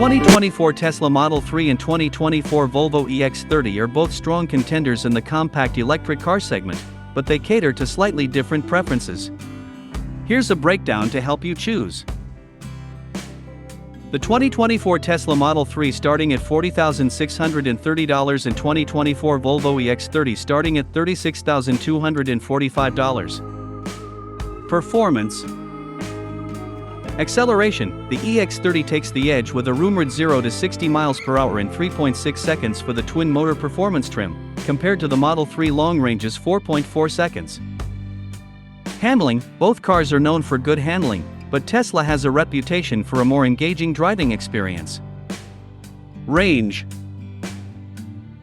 2024 Tesla Model 3 and 2024 Volvo EX30 are both strong contenders in the compact electric car segment, but they cater to slightly different preferences. Here's a breakdown to help you choose. The 2024 Tesla Model 3 starting at $40,630 and 2024 Volvo EX30 starting at $36,245. Performance. Acceleration. The EX30 takes the edge with a rumored 0 to 60 miles per hour in 3.6 seconds for the twin-motor performance trim, compared to the Model 3 long range's 4.4 seconds. Handling. Both cars are known for good handling, but Tesla has a reputation for a more engaging driving experience. Range.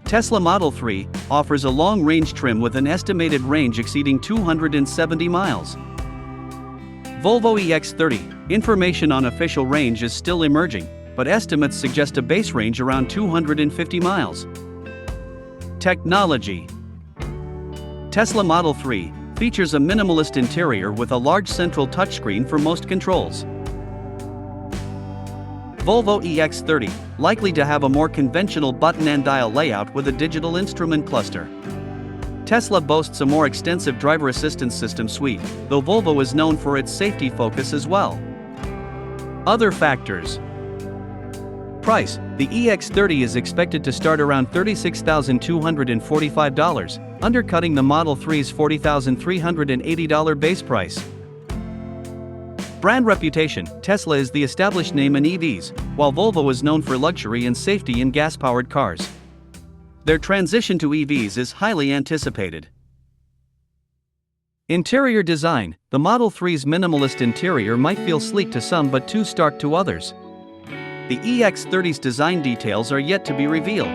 Tesla Model 3 offers a long-range trim with an estimated range exceeding 270 miles. Volvo EX30. Information on official range is still emerging, but estimates suggest a base range around 250 miles. Technology. Tesla Model 3 features a minimalist interior with a large central touchscreen for most controls. Volvo EX30, likely to have a more conventional button and dial layout with a digital instrument cluster. Tesla boasts a more extensive driver assistance system suite, though Volvo is known for its safety focus as well. Other factors. Price. The EX30 is expected to start around $36,245, undercutting the Model 3's $40,380 base price. Brand reputation. Tesla is the established name in EVs, while Volvo is known for luxury and safety in gas-powered cars. Their transition to EVs is highly anticipated. Interior design. The Model 3's minimalist interior might feel sleek to some but too stark to others. The EX30's design details are yet to be revealed.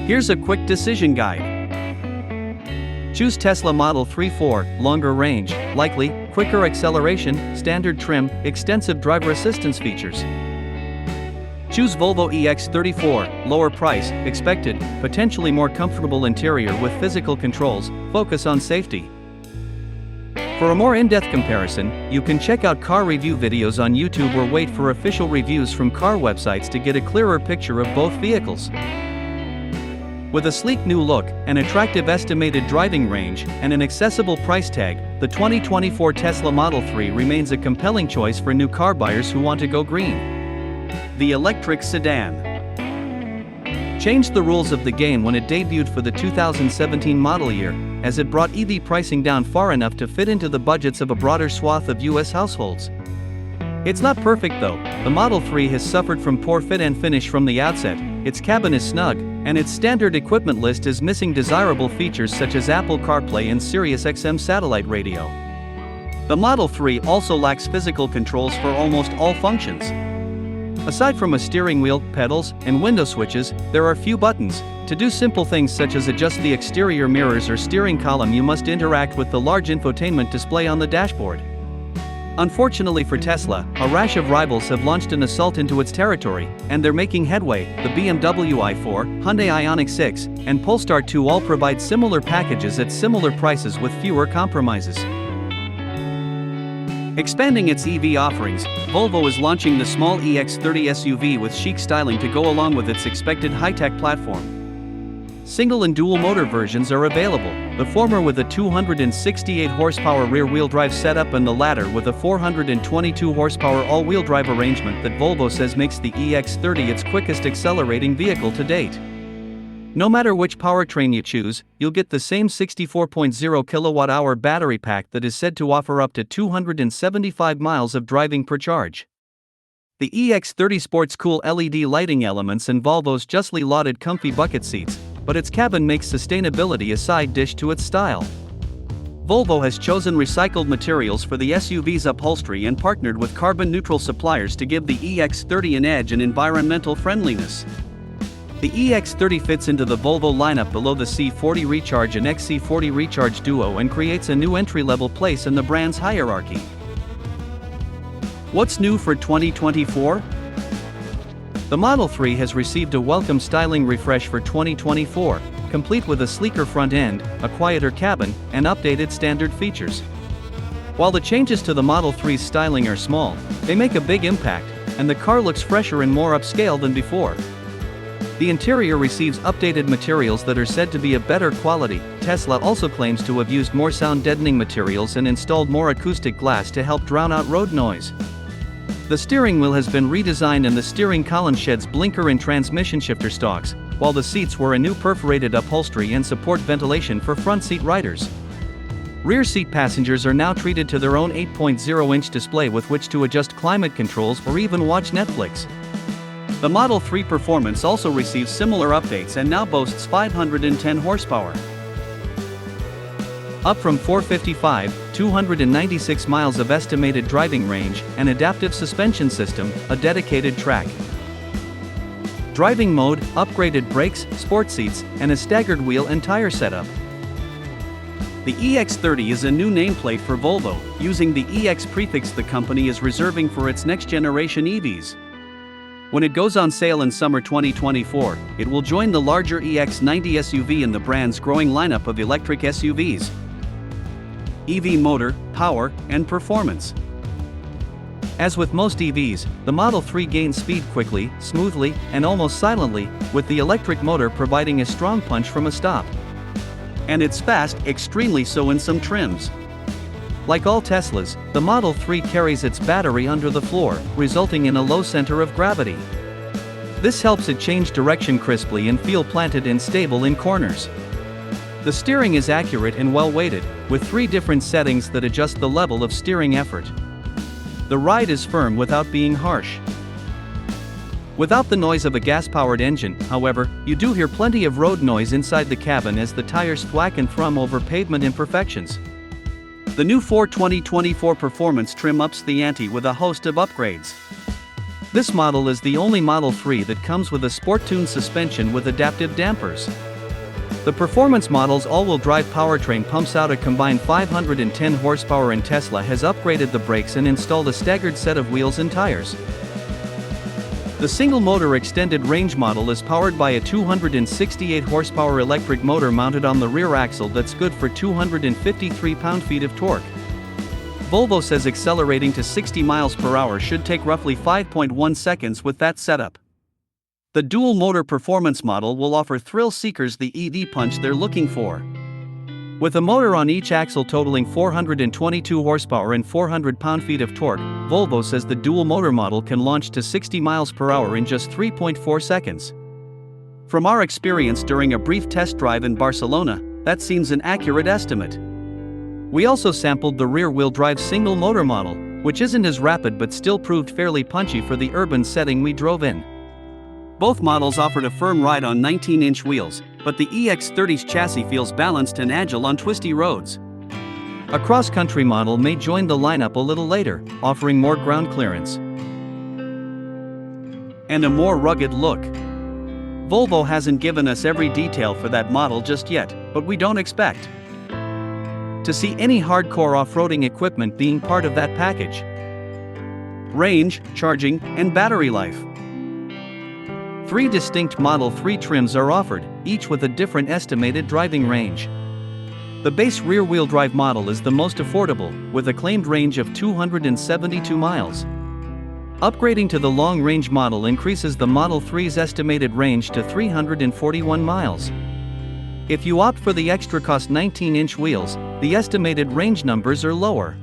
Here's a quick decision guide. Choose Tesla Model 3 for longer range, likely, quicker acceleration, standard trim, extensive driver assistance features. Choose Volvo EX30 lower price, expected, potentially more comfortable interior with physical controls, focus on safety. For a more in-depth comparison, you can check out car review videos on YouTube or wait for official reviews from car websites to get a clearer picture of both vehicles. With a sleek new look, an attractive estimated driving range, and an accessible price tag, the 2024 Tesla Model 3 remains a compelling choice for new car buyers who want to go green. The electric sedan changed the rules of the game when it debuted for the 2017 model year, as it brought EV pricing down far enough to fit into the budgets of a broader swath of US households. It's not perfect though. The Model 3 has suffered from poor fit and finish from the outset, its cabin is snug, and its standard equipment list is missing desirable features such as Apple CarPlay and SiriusXM satellite radio. The Model 3 also lacks physical controls for almost all functions. Aside from a steering wheel, pedals, and window switches, there are few buttons. To do simple things such as adjust the exterior mirrors or steering column, you must interact with the large infotainment display on the dashboard. Unfortunately for Tesla, a rash of rivals have launched an assault into its territory, and they're making headway. The BMW i4, Hyundai Ioniq 6, and Polestar 2 all provide similar packages at similar prices with fewer compromises. Expanding its EV offerings, Volvo is launching the small EX30 SUV with chic styling to go along with its expected high-tech platform. Single and dual motor versions are available, the former with a 268 horsepower rear-wheel drive setup and the latter with a 422 horsepower all-wheel drive arrangement that Volvo says makes the EX30 its quickest accelerating vehicle to date. No matter which powertrain you choose, you'll get the same 64.0 kilowatt-hour battery pack that is said to offer up to 275 miles of driving per charge. The EX30 sports cool LED lighting elements and Volvo's justly lauded comfy bucket seats, but its cabin makes sustainability a side dish to its style. Volvo has chosen recycled materials for the SUV's upholstery and partnered with carbon-neutral suppliers to give the EX30 an edge in environmental friendliness. The EX30 fits into the Volvo lineup below the C40 Recharge and XC40 Recharge Duo and creates a new entry-level place in the brand's hierarchy. What's new for 2024? The Model 3 has received a welcome styling refresh for 2024, complete with a sleeker front end, a quieter cabin, and updated standard features. While the changes to the Model 3's styling are small, they make a big impact, and the car looks fresher and more upscale than before. The interior receives updated materials that are said to be of better quality. Tesla also claims to have used more sound-deadening materials and installed more acoustic glass to help drown out road noise. The steering wheel has been redesigned and the steering column sheds blinker and transmission shifter stalks, while the seats wear a new perforated upholstery and support ventilation for front seat riders. Rear seat passengers are now treated to their own 8.0-inch display with which to adjust climate controls or even watch Netflix. The Model 3 Performance also receives similar updates and now boasts 510 horsepower. Up from 455, 296 miles of estimated driving range, an adaptive suspension system, a dedicated track. Driving mode, upgraded brakes, sport seats, and a staggered wheel and tire setup. The EX30 is a new nameplate for Volvo, using the EX prefix the company is reserving for its next-generation EVs. When it goes on sale in summer 2024, it will join the larger EX90 SUV in the brand's growing lineup of electric SUVs. EV motor, power, and performance. As with most EVs, the Model 3 gains speed quickly, smoothly, and almost silently, with the electric motor providing a strong punch from a stop. And it's fast, extremely so in some trims. Like all Teslas, the Model 3 carries its battery under the floor, resulting in a low center of gravity. This helps it change direction crisply and feel planted and stable in corners. The steering is accurate and well-weighted, with 3 different settings that adjust the level of steering effort. The ride is firm without being harsh. Without the noise of a gas-powered engine, however, you do hear plenty of road noise inside the cabin as the tires thwack and thrum over pavement imperfections. The new 2024 Performance trim ups the ante with a host of upgrades. This model is the only Model 3 that comes with a sport-tuned suspension with adaptive dampers. The Performance model's all-wheel drive powertrain pumps out a combined 510 horsepower and Tesla has upgraded the brakes and installed a staggered set of wheels and tires. The single-motor extended range model is powered by a 268 horsepower electric motor mounted on the rear axle that's good for 253 pound-feet of torque. Volvo says accelerating to 60 miles per hour should take roughly 5.1 seconds with that setup. The dual-motor Performance model will offer thrill seekers the EV punch they're looking for. With a motor on each axle totaling 422 horsepower and 400 pound-feet of torque, Volvo says the dual-motor model can launch to 60 miles per hour in just 3.4 seconds. From our experience during a brief test drive in Barcelona, that seems an accurate estimate. We also sampled the rear-wheel drive single-motor model, which isn't as rapid but still proved fairly punchy for the urban setting we drove in. Both models offered a firm ride on 19-inch wheels, but the EX30's chassis feels balanced and agile on twisty roads. A cross-country model may join the lineup a little later, offering more ground clearance and a more rugged look. Volvo hasn't given us every detail for that model just yet, but we don't expect to see any hardcore off-roading equipment being part of that package. Range, charging, and battery life. 3 distinct Model 3 trims are offered, each with a different estimated driving range. The base rear-wheel drive model is the most affordable, with a claimed range of 272 miles. Upgrading to the long-range model increases the Model 3's estimated range to 341 miles. If you opt for the extra-cost 19-inch wheels, the estimated range numbers are lower.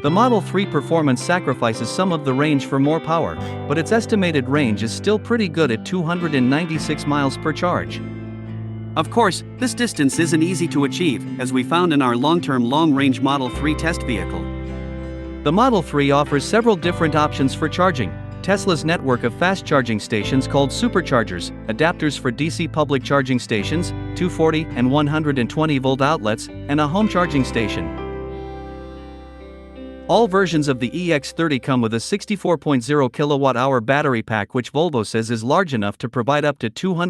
The Model 3 Performance sacrifices some of the range for more power, but its estimated range is still pretty good at 296 miles per charge. Of course, this distance isn't easy to achieve, as we found in our long-term long-range Model 3 test vehicle. The Model 3 offers several different options for charging. Tesla's network of fast charging stations called superchargers, adapters for DC public charging stations, 240 and 120 volt outlets, and a home charging station. All versions of the EX30 come with a 64.0 kWh battery pack, which Volvo says is large enough to provide up to 200